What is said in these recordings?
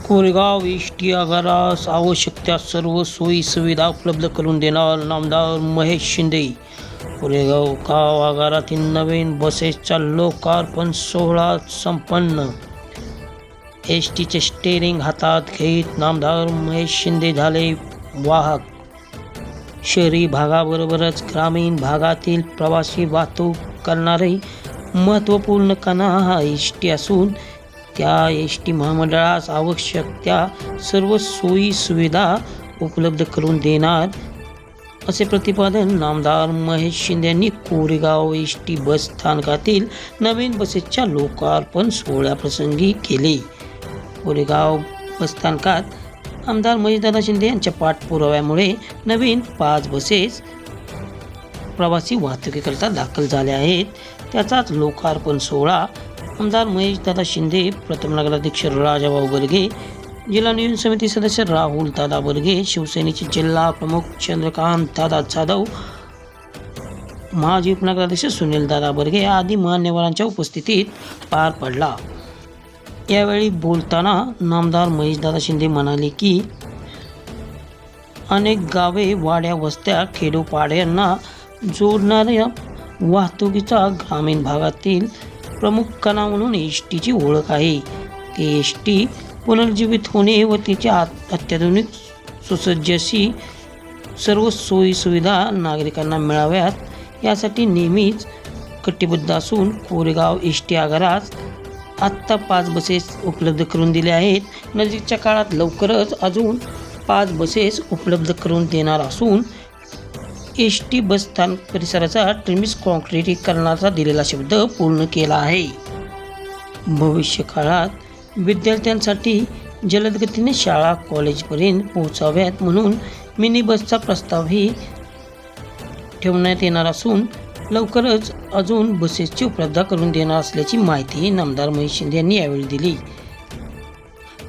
Koregaon ST आगारास आवश्यक त्या सर्व सोयी सुविधा उपलब्ध करून देणार नामदार महेश शिंदे। कोरेगाव गाव आगारातील नवीन बसेसचा लोकार्पण सोहळा संपन्न। एसटीचे स्टेअरिंग हातात घेत नामदार महेश शिंदे झाले वाहक। शहरी भागाबरोबरच ग्रामीण भागातील प्रवासी वाहतूक करणारे महत्त्वपूर्ण कणा हा एसटी असून त्या एसटी महामंडळास आवश्यक त्या सर्व सोयी सुविधा उपलब्ध करून देणार असे प्रतिपादन नामदार महेश शिंदे यांनी कोरेगाव एसटी बस स्थानकातील नवीन बसेसच्या लोकार्पण सोहळ्याप्रसंगी केले। कोरेगाव बसस्थानकात आमदार महेशदादा शिंदे यांच्या पाठपुराव्यामुळे नवीन 5 बसेस प्रवासी वाहतुकीकरिता दाखल झाल्या आहेत। त्याचाच लोकार्पण सोहळा आमदार महेशदादा शिंदे, प्रथम नगराध्यक्ष राजाभाऊ बर्गे, जिल्हा नियोजन समिती सदस्य राहुल दादा बर्गे, शिवसेनेचे जिल्हा प्रमुख चंद्रकांत दादा जाधव, माजी उपनगराध्यक्ष सुनील दादा बर्गे आदी मान्यवरांच्या उपस्थितीत पार पडला। यावेळी बोलताना नामदार महेशदादा शिंदे म्हणाले की अनेक गावे, वाड्या, वस्त्या, खेडोपाड्यांना जोडणाऱ्या वाहतुकीचा ग्रामीण भागातील प्रमुख कणा म्हणून एसटीची ओळख आहे। ती एसटी पुनर्जीवित होणे व तिच्या अत्याधुनिक सुसज्ज अशी सर्व सोयी सुविधा नागरिकांना मिळाव्यात यासाठी नेहमीच कटिबद्ध असून कोरेगाव एसटी आगारास आत्ता 5 बसेस उपलब्ध करून दिल्या आहेत। नजीकच्या काळात लवकरच अजून 5 बसेस उपलब्ध करून देणार असून एसटी बस स्थानक परिसराचा ट्रिमिस काँक्रिटीकरणाचा दिलेला शब्द पूर्ण केला आहे। भविष्य काळात विद्यार्थ्यांसाठी जलद गतीने शाळा कॉलेजपर्यंत पोहोचाव्यात म्हणून मिनी बसचा प्रस्तावही ठेवण्यात येणार असून लवकरच अजून बसेसची उपलब्ध करून देणार असल्याची माहिती नामदार महेश शिंदे यांनी यावेळी दिली।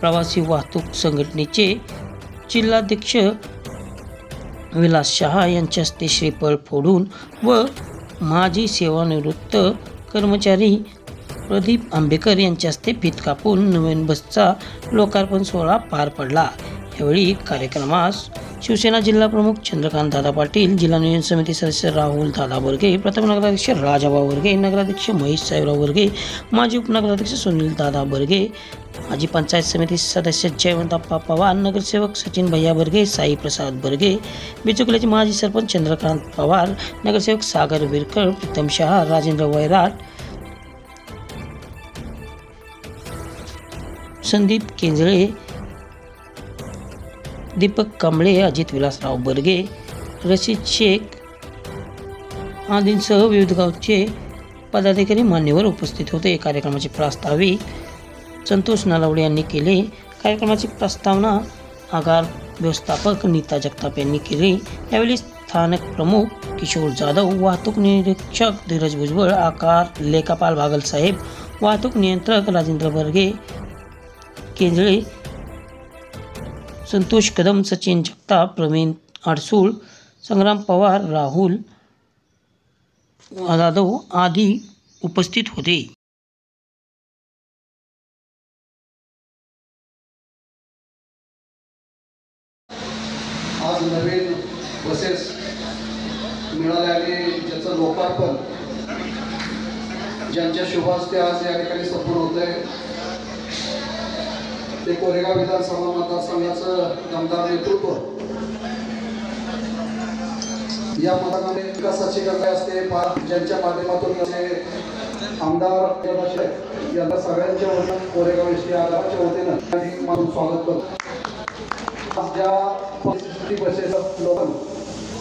प्रवासी वाहतूक संघटनेचे जिल्हाध्यक्ष विलास शहा यांच्या हस्ते श्रीफळ फोडून व माजी सेवानिवृत्त कर्मचारी प्रदीप आंबेकर यांच्या हस्ते फीत कापून नवीन बसचा लोकार्पण सोहळा पार पडला। यावेळी कार्यक्रमास शिवसेना जिल्हा प्रमुख चंद्रकांत दादा पाटील, जिल्हा नियोजन समिती सदस्य राहुल दादा बर्गे, प्रथम नगराध्यक्ष राजाभाऊ बर्गे, नगराध्यक्ष महेश साहेबराव बर्गे, माजी उपनगराध्यक्ष सुनील दादा बर्गे, माजी पंचायत समिती सदस्य जयवंतप्पा पवार, नगरसेवक सचिन भैया बर्गे, साई प्रसाद बर्गे, बिचुकल्याचे माजी सरपंच चंद्रकांत पवार, नगरसेवक सागर विरकर, प्रीतम शहा, राजेंद्र वैराट, संदीप केंजळे, दीपक कांबळे, अजित विलासराव बर्गे, रशीद शेख आदींसह विविध गावचे पदाधिकारी मान्यवर उपस्थित होते। कार्यक्रमाचे प्रास्ताविक संतोष नलावडे यांनी केले। कार्यक्रमाची प्रस्तावना आगार व्यवस्थापक नीता जगताप यांनी केली। यावेळी स्थानक प्रमुख किशोर जाधव, वाहतूक निरीक्षक धीरज भुजबळ, आकार लेखापाल भागल साहेब, वाहतूक नियंत्रक राजेंद्र बर्गे केंजळे, संतोष कदम, सचिन जगताप, प्रवीण आडसूळ, संग्राम पवार, राहुल जाधव आदी उपस्थित होते। आज नवीन बसेस मिळाल्याने ज्याचं लोकार्पण ज्यांच्या शुभ हस्ते आज या ठिकाणी संपूर्ण होत आहे ते कोरेगाव विधानसभा मतदारसंघाचं दमदार नेतृत्व या मतदाराने विकासाची गरज असते ज्यांच्या माध्यमातून आमदार यांना सगळ्यांच्या वतीनं कोरेगाव एसटी आगाराच्या वतीनं माझं स्वागत करतो। ज्या बसेस लोकल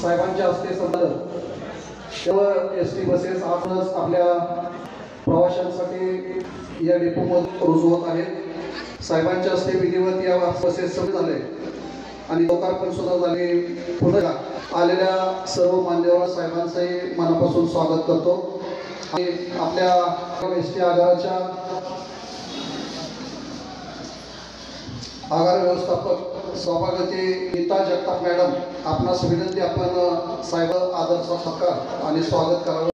साहेबांच्या हस्ते सर्व एसटी बसेस आजच आपल्या प्रवाशांसाठी या डेपोमध्ये रुजू होत आहेत। साहेबांच्या हस्ते विधिवत या बसेस सुरू झाले आणि लोकार्पण सुद्धा झाले। पुन्हा आलेल्या सर्व मान्यवर साहेबांचंही मनापासून स्वागत करतो आणि आपल्या एसटी आगाराच्या आगार व्यवस्थापक सभापती नीता जगताप मॅडम आपणास विनंती, आपण साहेब आदरचा सत्कार आणि स्वागत करावं।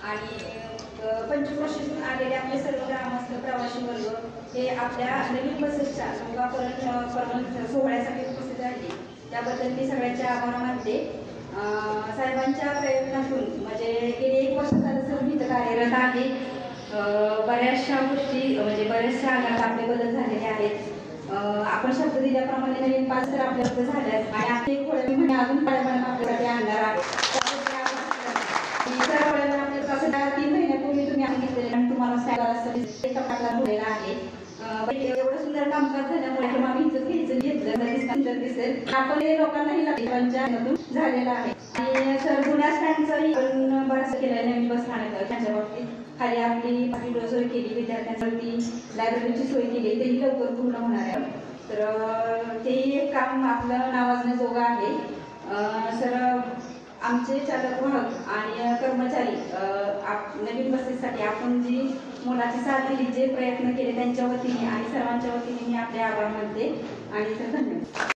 आणि पंचक्रोशीतून आलेले आपले सर्व ग्रामस्थ प्रवासी वर्ग हे आपल्या नवीन बसेसच्या लोकार्पण सोहळ्यासाठी उपस्थित राहिले. त्याबद्दल मी सगळ्यांचे आभार मानते. साहेबांच्या प्रयत्नातून म्हणजे गेली 1 वर्ष झालं सर मी इथं कार्यरत आहे. बऱ्याचशा गोष्टी म्हणजे बऱ्याचशा अंगात आपले बदल झालेले आहेत. आपण शब्द दिल्याप्रमाणे नवीन 5 तर आपल्याकडे झाल्यात आणि आपले थोड्या महिने अजून पाण्यापाण्यात आपल्यासाठी आणणार आहे. आपल्याला 3 महिन्यापूर्वी तुम्ही सांगितलेले आणि तुम्हाला बोललेला आहे. एवढं सुंदर कामकाज झाल्यामुळे आम्ही इथं घेतलं दिसेल आपण लोकांनाही लागल्यामधून झालेलं आहे. आणि सर जुन्या स्टँडचाही पण बराचसा केलं नवीन बस स्थानक त्यांच्या बाबतीत खाली आपली सोय केली, विद्यार्थ्यांसाठी लायब्ररीची सोय केली, तेही लवकर पूर्ण होणार आहे. तर तेही एक काम आपलं नावाजण्याजोगं आहे. सर आमचे चालक वाहक आणि कर्मचारी नवीन बसेससाठी आपण जी मुलाची साथ दिली, जे प्रयत्न केले त्यांच्या वतीने आणि सर्वांच्या वतीने मी आपले आभार मानते आणि सर धन्यवाद.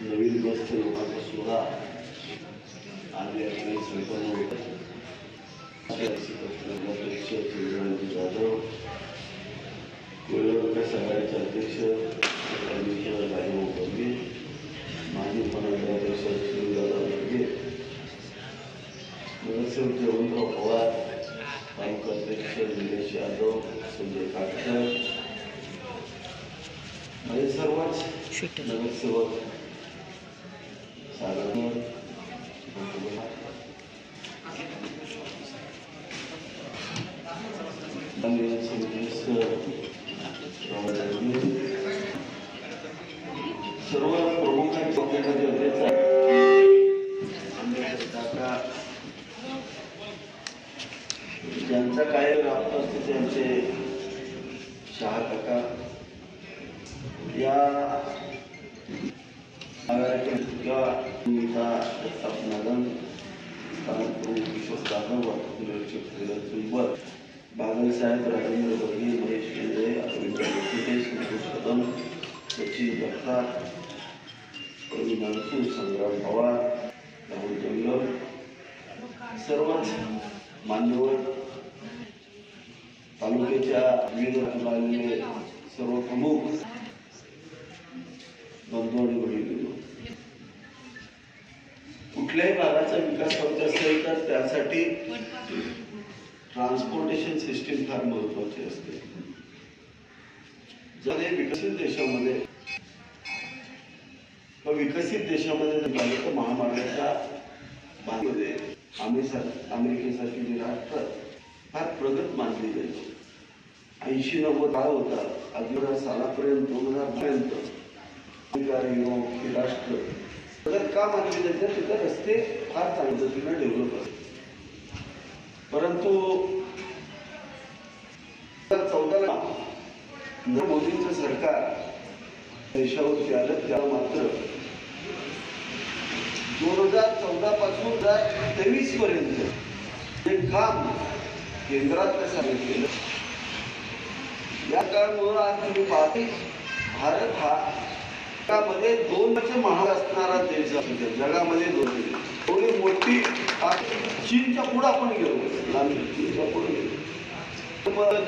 नवीन बसच्या लोकांचा सुद्धा आले आपले संपन्न होत जाधव कोयलवकर सगळ्याचे अध्यक्ष राजीव गंभीर, माजी उपनगराध्यक्ष श्रीदादा बर्गे, नगरसेवक जयवंतराव पवार, तालुका अध्यक्ष निलेश यादव, संजय काटकर, म्हणजे सर्वच नगरसेवक सागर सर्व प्रमुखांच्या ज्यांचा काय राबत असते त्यांचे शहा काका या बागलसाहेब राजेंद्र बर्गे, महेश केंद्रे, अरविंद संतोष कदम, सचिन जगताप, प्रवीण अडसूळ, संग्राम पवार, राहुल जंगल, सर्वच मान्यवर तालुक्याच्या विविध आलेले सर्व प्रमुख बंधू आणि वडील, कुठल्याही भागाचा विकास व्हायचा असेल तर त्यासाठी ट्रान्सपोर्टेशन सिस्टीम फार महत्वाची असते. जर विकसित देशामध्ये तर महामार्गाच्या भागामध्ये अमेरिकेसारखी राष्ट्र फार प्रगत मानली जायची. 80-90 काळ होता. 2000 सालापर्यंत 2000 युरोप ही राष्ट्र प्रगत का मानली जायचं, तिथं रस्ते फार चांगल्या पद्धतीने डेव्हलप असतात. परंतु 2014 मोदींचं सरकार देशावरती आलं, त्याला मात्र 2014 पासून 2023 पर्यंत हे काम केंद्रात कसं केलं. या काळामुळे आज तुम्ही पाहते भारत हा जगामध्ये 2 महाग असणारा देश असतो. जगामध्ये 2 एवढी मोठी चीनच्या पुढे आपण गेलो, चीनच्या पुढे गेलो.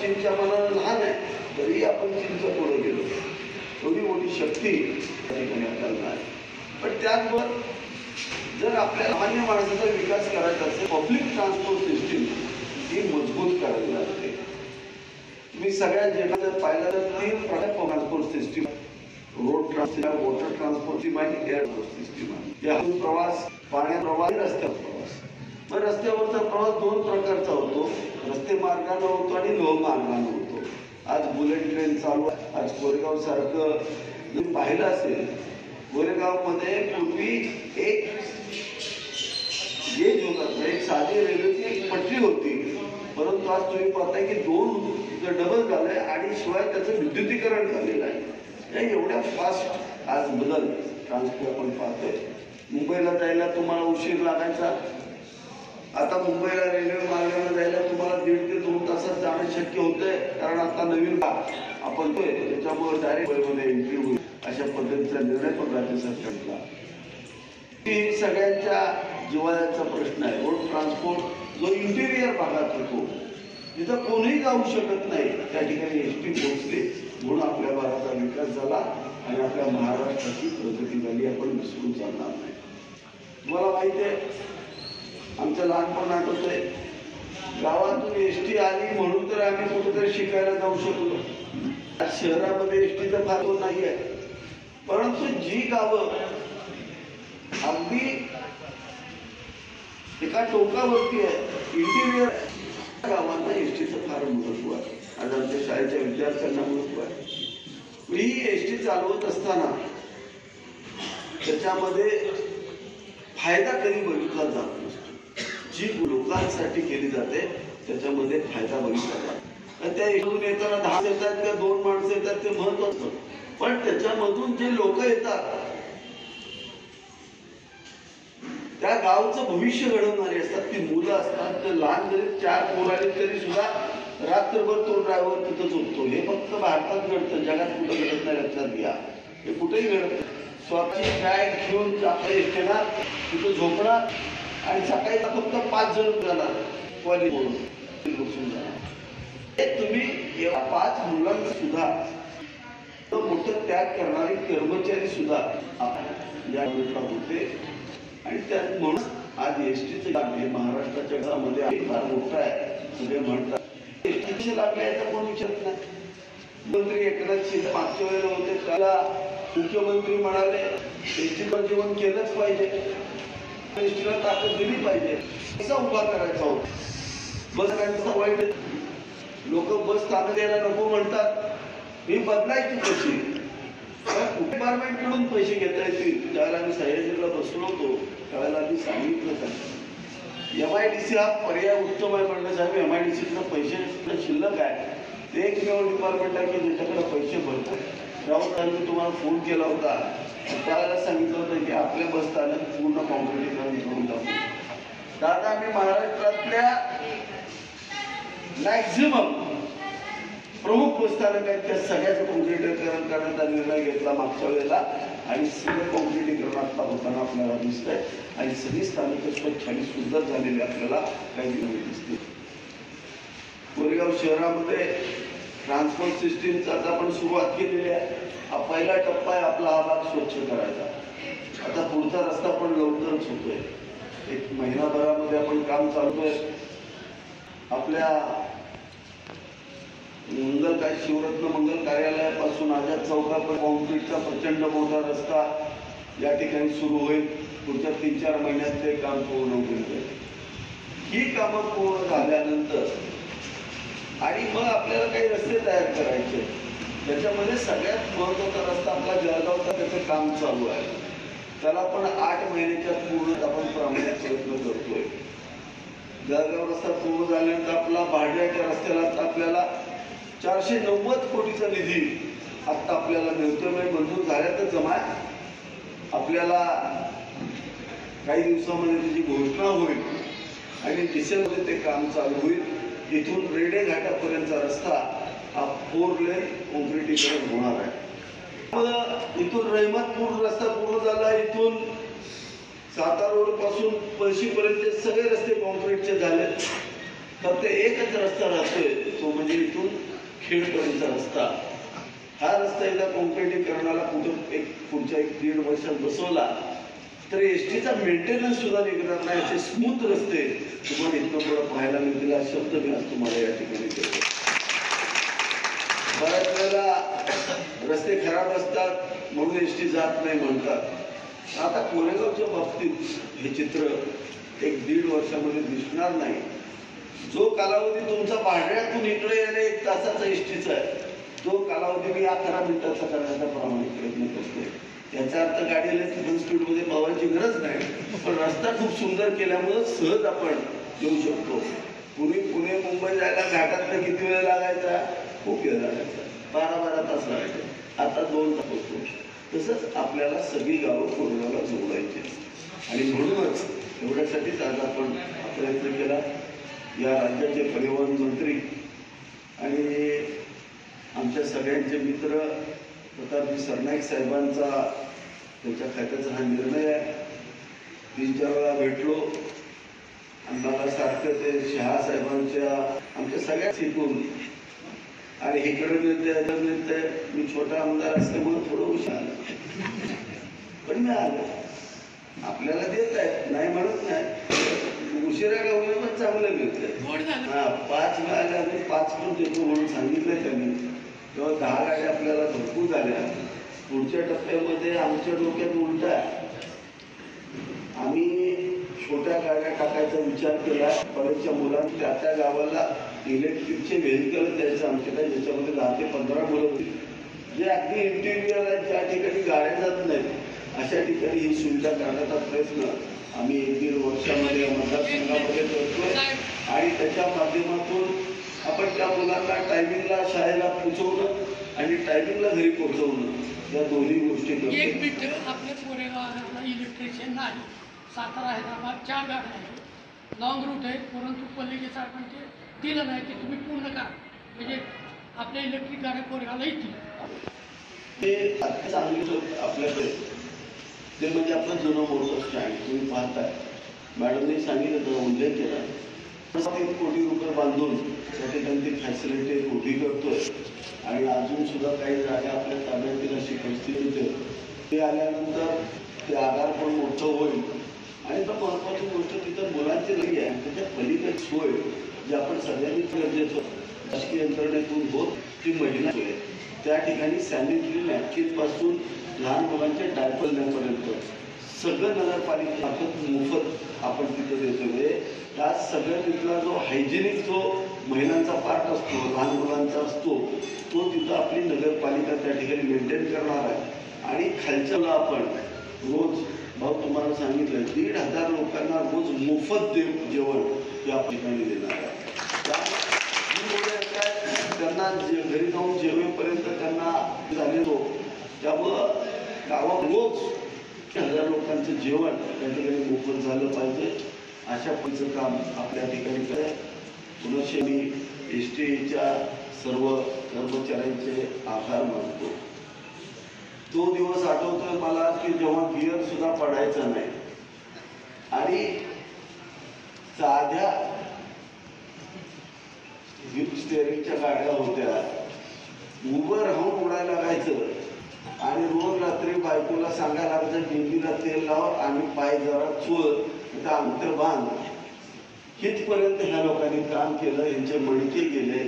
चीनच्या मनाला लहान आहे तरी आपण चीनच्या पुढे गेलो. एवढी मोठी शक्ती त्या ठिकाणी आपल्याला नाही. पण त्याचबरोबर जर आपल्या सामान्य माणसाचा विकास करायचा असेल, पब्लिक ट्रान्सपोर्ट सिस्टीम ही मजबूत करावी लागते. मी सगळ्या जगात पाहिलं तर 3 प्रकार transport system, road transport, water transport system आणि एअर ट्रान्सपोर्ट सिस्टीम आहे. यातून प्रवास, पाण्या प्रवास, रस्त्यावर प्रवास. मग रस्त्यावरचा प्रवास 2 प्रकारचा होतो, रस्ते मार्गाने होतो आणि लोह मार्गाने होतो. आज बुलेट ट्रेन चालू आहे. आज कोरेगाव सारखं तुम्ही पाहिलं असेल, कोरेगाव मध्ये पूर्वी एक गेज होता, एक साधी रेल्वेची एक पटरी होती. परंतु आज तुम्ही पाहताय की 2 डबल झालंय आणि शिवाय त्याचं विद्युतीकरण झालेलं आहे. एवढ्या फास्ट आज बदल ट्रान्सपोर्ट आपण पाहतोय. मुंबईला जायला तुम्हाला उशीर लागायचा, आता मुंबईला रेल्वे मार्गाने जायला तुम्हाला 1.5 ते 2 तासात जाणं शक्य होतंय, कारण आता नवीन आपण त्याच्यामुळे डायरेक्ट मुंबईमध्ये एंट्री होईल अशा पद्धतीचा निर्णय पण राज्य सरकारला. सगळ्यांच्या जिव्हाळ्याचा प्रश्न आहे. रोड ट्रान्सपोर्ट जो इंटिरियर भागात होतो, जिथं कोणीही जाऊ शकत नाही, त्या ठिकाणी एसटी पोहोचली, म्हणून आपल्या भागाचा विकास झाला आणि आपल्या महाराष्ट्राची प्रगती झाली. आपण विसरून चालणार नाही. तुम्हाला माहिती आहे, आमचं लहानपण आठवतंय, गावातून एसटी आली म्हणून तर आम्ही कुठेतरी शिकायला जाऊ शकलो. शहरामध्ये एसटीचा फार नाही आहे, परंतु जी गावं अगदी एका टोकावरती आहे, इंटिरियर गावांना एसटीचं फार महत्व आहे. आज आमच्या शाळेच्या विद्यार्थ्यांना महत्व आहे. ही एसटी चालवत असताना त्याच्यामध्ये फायदा कधी बघितला जात नसतो. जी लोकांसाठी केली जाते त्याच्यामध्ये फायदा बघितला जातो. त्या इथून येताना 10 येतात किंवा 2 माणसं येतात ते महत्वाचं, पण त्याच्यामधून जे लोक येतात त्या गावचं भविष्य घडवणारी असतात, ती मुलं असतात. ते लहान जरी 4 पोर आली तरी सुद्धा रात्रभर तो ड्रायव्हर तिथं झोपतो. हे फक्त भारतात घडतं, जगात कुठं घडत नाही, लक्षात घ्या. हे कुठेही घडत. स्वतःची बॅग घेऊन आपल्या एसटीला तिथं झोपणार आणि सकाळी फक्त 5 जण जाणार कॉलेज म्हणून बसून जाणार. तुम्ही एवढा 5 मुलांना सुद्धा मोठं त्याग करणारे कर्मचारी सुद्धा या गोष्टीला होते. आणि त्यात म्हणून आज एसटीचं काम हे महाराष्ट्राच्या घरामध्ये फार मोठं आहे. सगळे म्हणतात एसटीचे लागले याचा कोण विचारत नाही. मंत्री एकनाथ शिंदे मागच्या वेळेला होते, त्याला मुख्यमंत्री म्हणाले एसटीवर जीवन केलंच पाहिजे, एसटीला ताकद दिली पाहिजे. कसा उभा करायचा होता. बस वाईट, लोक बस ताकद द्यायला नको म्हणतात. ही बदलायची कशी? डिपार्टमेंट कडून पैसे घेता येतील. त्यावेळेला आम्ही सह्याद्रीला बसलो होतो, त्यावेळेला आम्ही सांगितलं MIDC हा पर्याय उत्तम आहे म्हणलं. साहेब MIDCतनं पैसे शिल्लक आहे, ते एकमेव डिपार्टमेंट आहे की ज्याच्याकडे पैसे भरतात. त्यावर तुम्हाला फोन केला होता, त्यावेळेला सांगितलं होतं की आपल्या बस स्थानक पूर्ण कॉम्प्युटरीकरण करून टाकू. दादा आम्ही महाराष्ट्रातल्या मॅक्झिमम प्रमुख बसस्थानक आहेत त्या सगळ्याचं कॉम्प्युटरीकरण करण्याचा निर्णय घेतला मागच्या वेळेला आणि सगळं कॉम्प्युटरीकरणात होताना आपल्याला दिसतंय. आणि सगळी स्थानकं स्वच्छ आणि सुंदर झालेली आपल्याला काही दिवस दिसतील. कोरेगाव शहरामध्ये ट्रान्सपोर्ट सिस्टीमचा आता आपण सुरुवात केलेली आहे. हा पहिला टप्पा आहे आपला, हा भाग स्वच्छ करायचा. आता पुढचा रस्ता पण लवकरच होतोय. 1 महिनाभरामध्ये आपण काम चालतोय. आपल्या शिवरत्न मंगल कार्यालयापासून आझाद चौकापर्यंत कॉन्क्रीटचा प्रचंड मोठा रस्ता या ठिकाणी सुरू होईल. पुढच्या 3-4 महिन्यात ते काम पूर्ण होईल. ही कामं पूर्ण झाल्यानंतर आणि मग आपल्याला काही रस्ते तयार करायचे. त्याच्यामध्ये सगळ्यात महत्वाचा रस्ता आपला जळगावचा, त्याचं काम चालू आहे. त्याला पण 8 महिन्याच्या पूर्ण आपण प्रामाणिक प्रयत्न करतोय. जळगाव रस्ता पूर्ण झाल्यानंतर आपला भाडल्याच्या रस्त्याला आपल्याला 490 कोटीचा निधी आता आपल्याला मिळतोय. म्हणजे मंजूर झाल्या तर जमा आपल्याला काही दिवसामध्ये त्याची घोषणा होईल आणि डिसेंबरमध्ये ते काम चालू होईल. इथून रेडे घाटापर्यंतचा रस्ता हा 4 लेन कॉन्क्रिटीकरण होणार आहे. इथून रहमतपूर रस्ता पूर्ण झाला. इथून सातारा रोड पासून पळशीपर्यंत सगळे रस्ते कॉन्क्रीटचे झाले. फक्त एकच रस्ता राहतोय, तो म्हणजे इथून खेडपर्यंतचा रस्ता. हा रस्ता एकदा कॉन्क्रिटीकरणाला कुठं पुढच्या 1-1.5 वर्षात बसवला तर एसटीचा मेंटेनन्स सुद्धा निघणार नाही. असे स्मूथ रस्ते तुम्हाला इथनं पुढं पाहायला मिळतील. हा शब्द मी आज तुम्हाला या ठिकाणी देतो. बऱ्याच वेळेला रस्ते खराब असतात म्हणून एसटी जात नाही म्हणतात. आता कोरेगावच्या बाबतीत हे चित्र 1-1.5 वर्षामध्ये दिसणार नाही. जो कालावधी तुमचा भाड्यातून इकडे येणे 1 तासाचा एसटीचा आहे, तो कालावधी मी 11 मिनिटाचा करण्याचा प्रामाणिक प्रयत्न करतोय. याचा अर्थ गाडीला फुल स्पीडमध्ये पावायची गरज नाही, पण रस्ता खूप सुंदर केल्यामुळे सहज आपण येऊ शकतो. पूर्वी पुणे मुंबई जायला घाटातनं किती वेळ लागायचा? खूप वेळ लागायचा, 12-12 तास लागायचे. आता 2 तास होतो. तसंच आपल्याला सगळी गावं कोरेगावला जोडायची आणि म्हणूनच एवढ्यासाठीच आज आपण प्रयत्न केला. या राज्याचे परिवहन मंत्री आणि आमच्या सगळ्यांचे मित्र प्रतापजी सरनाईक साहेबांचा त्यांच्या खात्याचा हा निर्णय आहे. 3-4 वेळा भेटलो आणि मला सारखं ते शहा साहेबांच्या आमच्या सगळ्याच शिकून आणि इकडे मिळते मी छोटा आमदार असल्यामुळे थोडं उशीर आलं, पण मी आलो. आपल्याला देत आहेत, नाही म्हणत नाही, उशिरा गावले पण चांगलं मिळतंय. हा 5 मिळाल्या आणि 5 पण देतो म्हणून सांगितलंय त्यांनी. तेव्हा 10 गाड्या आपल्याला भरपूर झाल्या. पुढच्या टप्प्यामध्ये आमच्या डोक्यात उलटा आहे. आम्ही छोट्या गाड्या टाकायचा विचार केला. कॉलेजच्या मुलांनी त्या गावाला इलेक्ट्रिकचे व्हेकल द्यायचं आमच्याकडे, ज्याच्यामध्ये 10 ते 15 मुलं होती, जे अगदी इंटिरियर आहेत, ज्या ठिकाणी गाड्या जात नाहीत अशा ठिकाणी ही सुविधा करण्याचा प्रयत्न आम्ही 1-1.5 वर्षामध्ये मतदारसंघामध्ये करतोय. आणि त्याच्या माध्यमातून आपण त्या मुलांना टायमिंगला शाळेला पोहोचवणं आणि टायमिंगला घरी पोहोचवणं, या दोन्ही गोष्टी करतो. एक मिनिट, आपल्या कोरेगावला इलेक्ट्रिशियन नाही. सातारा हैदराबाद 4 गाड्या आहेत, लॉंग रूट आहे, परंतु पल्लीच्या आपण ते दिलं नाही की तुम्ही पूर्ण करा, म्हणजे आपल्या इलेक्ट्रिक गाड्या कोरेगावला येतील. ते आता चांगली आपल्याकडे ते म्हणजे आपलं जुनं मोठं स्टँड तुम्ही पाहताय. मॅडमने सांगितलं, उल्लेख केला, 3 कोटी रुपये बांधून त्या ठिकाणी ती फॅसिलिटी उभी करतोय. आणि अजून सुद्धा काही जागा आपल्या ताब्यातील अशी परिस्थिती होते. ते आल्यानंतर ते आधार पण मोठं होईल. आणि तर महत्त्वाची गोष्ट तिथं मुलांची नाही आहे, त्याच्या पलीकडे सोय जी आपण सगळ्यांनीच गरजेचं शासकीय यंत्रणेतून होत ती महिला सोय. त्या ठिकाणी सॅनिटरी नॅपकिनपासून लहान मुलांच्या डायपरण्यापर्यंत सगळं नगरपालिकेमार्फत मोफत आपण तिथं देतो. म्हणजे त्या सगळं तिथला जो हायजेनिक जो महिलांचा पार्ट असतो, लहान मुलांचा असतो, तो तिथं आपली नगरपालिका त्या ठिकाणी मेंटेन करणार आहे. आणि खालच्याला आपण रोज भाऊ तुम्हाला सांगितलं 1,500 लोकांना रोज मोफत जेवण या ठिकाणी देणार आहे. त्यांना घरी जाऊन जेवेपर्यंत त्यांना झालेलो, त्यामुळं गावात रोज 1000 लोकांचं जेवण त्या ठिकाणी मोफत झालं पाहिजे. अशा पद्धतीचं काम आपल्या ठिकाणी कराय. पुनश्च मी STAच्या सर्व कर्मचाऱ्यांचे आभार मानतो. तो दिवस आठवतोय मला की जेव्हा गिअर सुद्धा पडायचा नाही आणि साध्या स्टेअरिंगच्या गाड्या होत्या, उभं राहून उडायला लागायचं आणि रोज रात्री बायकोला सांगायला लागायचं डेंगीला तेल लाव आणि पाय जरा चोळ, तर अंतर बांध. हितपर्यंत ह्या लोकांनी काम केलं. यांचे मणके गेले,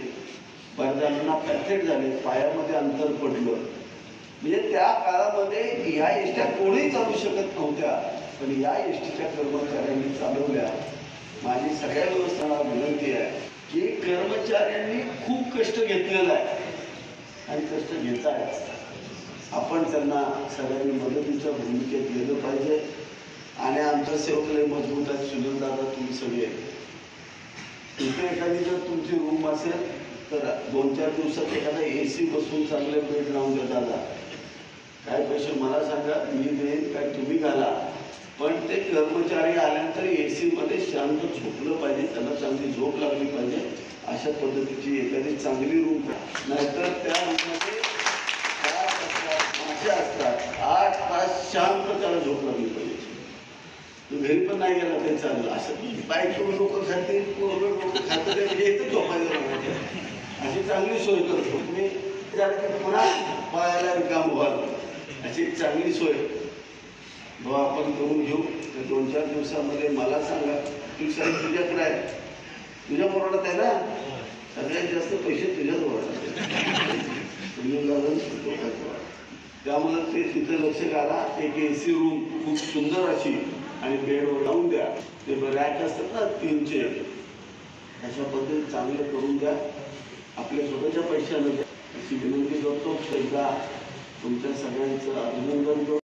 बऱ्याच जणांना पॅकेट झाले, पायामध्ये अंतर पडलं. म्हणजे त्या काळामध्ये ह्या एसट्या कोणीही चालू शकत नव्हत्या, पण या एसटीच्या कर्मचाऱ्यांनी चालवल्या. माझी सगळ्या व्यवस्थांना विनंती आहे की कर्मचाऱ्यांनी खूप कष्ट घेतलेलं आहे आणि कष्ट घेत आहे. आपण त्यांना सगळ्यांनी मदतीच्या भूमिकेत गेलं पाहिजे. आणि आमचं सेवक लय मजबूत आहे. सुनील दादा तुम्ही सगळे इथे एखादी जर तुमची रूम असेल तर 2-4 दिवसात एखादा AC बसून चांगले बेड लावून द्या दादा. काय पैसे मला सांगा, मी देईन, काय तुम्ही घाला, पण ते कर्मचारी आल्यानंतर AC मध्ये शांत झोपलं पाहिजे, त्यांना चांगली झोप लागली पाहिजे. अशा पद्धतीची एखादी चांगली रूम करा. नाहीतर त्या रूममध्ये मासे असतात, 8 तास शांत त्याला झोप लागली पाहिजे. घरी पण नाही गेला तरी चालेल. असं बायको लोक खाते, लोक खाते, येतं झोपायचं. अशी चांगली सोय करतो. तुम्ही पुन्हा पायाला काम व्हाल अशी चांगली सोय बाबा आपण करून घेऊ. 2-4 दिवसामध्ये मला सांगा, तू साहेब तुझ्याकडे आहे, तुझ्या बोर्डात आहे ना, सगळ्यात जास्त पैसे तुझ्याच बोर्डात. त्यामुळे ते तिथं लक्ष घाला. एक AC रूम खूप सुंदर अशी आणि बेडवर लावून द्या. ते रॅक असतात ना 3चे, अशा पद्धतीने चांगलं करून द्या. आपल्या स्वतःच्या पैशानं अशी विनंती करतो. एकदा तुमच्या सगळ्यांचं अभिनंदन करतो.